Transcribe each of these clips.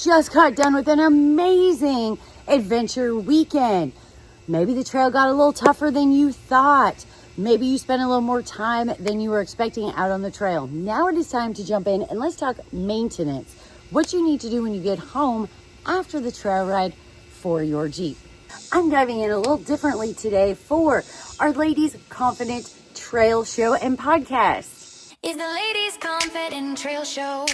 just got done with an amazing adventure weekend. Maybe the trail got a little tougher than you thought. Maybe you spent a little more time than you were expecting out on the trail. Now it is time to jump in and let's talk maintenance. What you need to do when you get home after the trail ride for your Jeep. I'm diving in a little differently today for our Ladies Confident Trail Show and Podcast. Is the Ladies Confident Trail Show.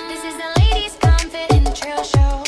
This is the Ladies Confident Trail Show.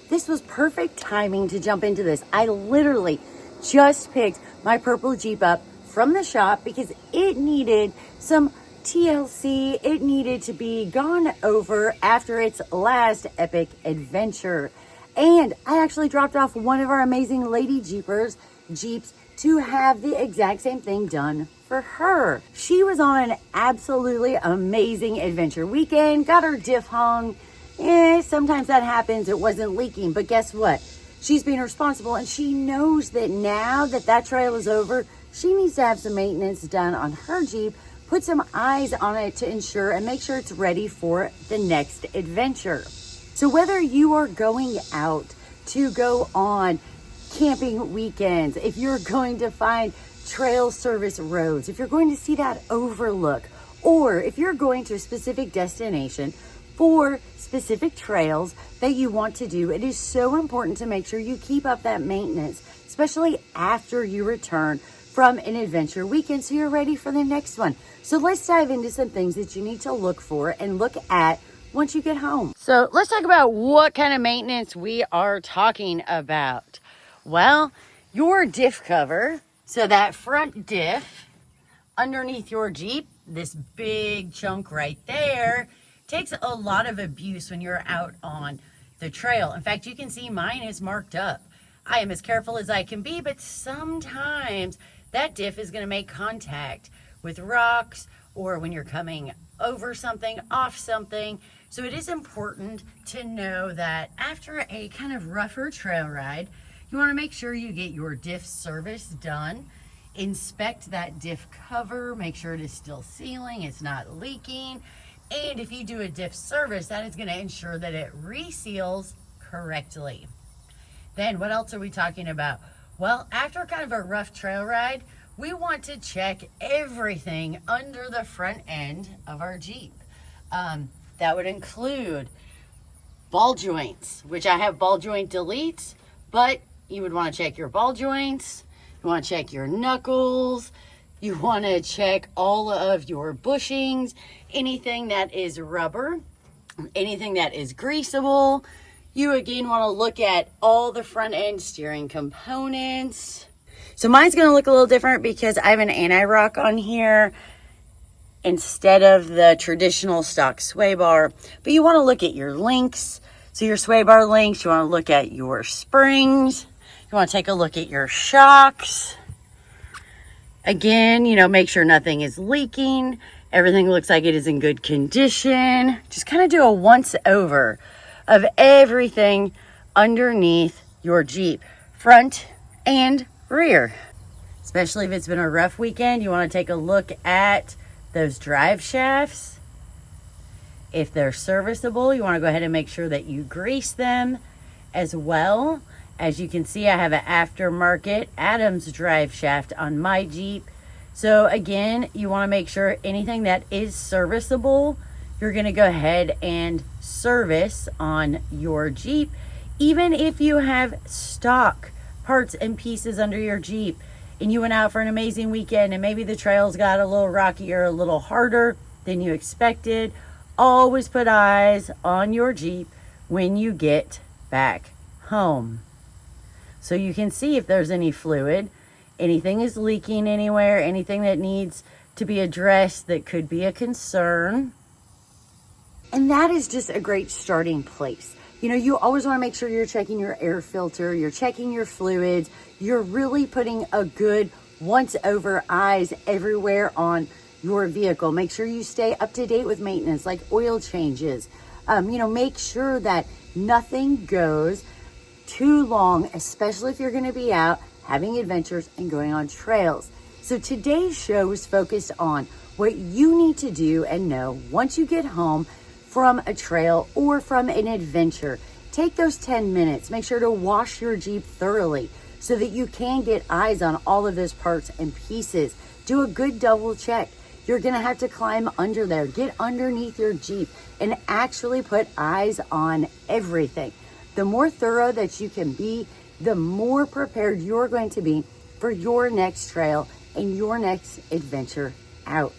This was perfect timing to jump into this. I literally just picked my purple Jeep up from the shop because it needed some TLC. It needed to be gone over after its last epic adventure. And I actually dropped off one of our amazing LadyJeepers Jeeps to have the exact same thing done for her. She was on an absolutely amazing adventure weekend, got her diff hung. Sometimes that happens. It wasn't leaking, but guess what? She's being responsible and she knows that now that that trail is over, she needs to have some maintenance done on her Jeep, put some eyes on it to ensure and make sure it's ready for the next adventure. So whether you are going out to go on camping weekends, if you're going to find trail service roads, if you're going to see that overlook, or if you're going to a specific destination for specific trails that you want to do, it is so important to make sure you keep up that maintenance, especially after you return from an adventure weekend so you're ready for the next one. So let's dive into some things that you need to look for and look at once you get home. So let's talk about what kind of maintenance we are talking about. Well, your diff cover, so that front diff underneath your Jeep, this big chunk right there, takes a lot of abuse when you're out on the trail. In fact, you can see mine is marked up. I am as careful as I can be, but sometimes that diff is going to make contact with rocks or when you're coming over something, off something. So it is important to know that after a kind of rougher trail ride, you want to make sure you get your diff service done. Inspect that diff cover, make sure it is still sealing, it's not leaking. And if you do a diff service, that is going to ensure that it reseals correctly. Then what else are we talking about? Well, after kind of a rough trail ride, we want to check everything under the front end of our Jeep. That would include ball joints, which I have ball joint deletes, but you would want to check your ball joints. You want to check your knuckles. You want to check all of your bushings, anything that is rubber, anything that is greasable. You again want to look at all the front end steering components. So mine's going to look a little different because I have an anti-rock on here instead of the traditional stock sway bar. But you want to look at your links. So your sway bar links, you want to look at your springs. You want to take a look at your shocks. Again, make sure nothing is leaking. Everything looks like it is in good condition. Just kind of do a once over of everything underneath your Jeep, front and rear. Especially if it's been a rough weekend, you want to take a look at those drive shafts. If they're serviceable, you want to go ahead and make sure that you grease them as well. As you can see, I have an aftermarket Adams drive shaft on my Jeep. So again, you want to make sure anything that is serviceable, you're going to go ahead and service on your Jeep. Even if you have stock parts and pieces under your Jeep and you went out for an amazing weekend and maybe the trails got a little rocky or a little harder than you expected, always put eyes on your Jeep when you get back home. So you can see if there's any fluid, anything is leaking anywhere, anything that needs to be addressed that could be a concern. And that is just a great starting place. You always want to make sure you're checking your air filter, you're checking your fluids, you're really putting a good once over eyes everywhere on your vehicle. Make sure you stay up to date with maintenance like oil changes. Make sure that nothing goes too long, especially if you're going to be out having adventures and going on trails. So today's show is focused on What you need to do and know once you get home from a trail or from an adventure, take those 10 minutes. Make sure to wash your Jeep thoroughly so that you can get eyes on all of those parts and pieces. Do a good double check. You're going to have to climb under there, get underneath your Jeep, and actually put eyes on everything. The more thorough that you can be, the more prepared you're going to be for your next trail and your next adventure out.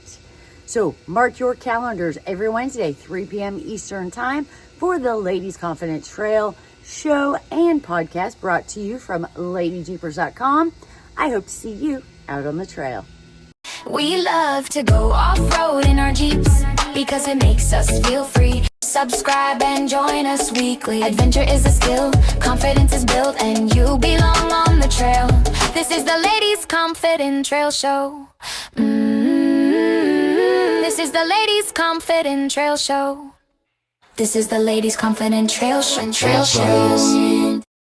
So mark your calendars every Wednesday, 3 p.m. Eastern Time for the Ladies Confident Trail show and podcast brought to you from LadyJeepers.com. I hope to see you out on the trail. We love to go off-road in our Jeeps because it makes us feel free. Subscribe and join us weekly. Adventure is a skill, confidence is built, and you belong on the trail. This is the Ladies Confident Trail Show. This is the Ladies Confident Trail Show. This is the Ladies Confident Trail Show.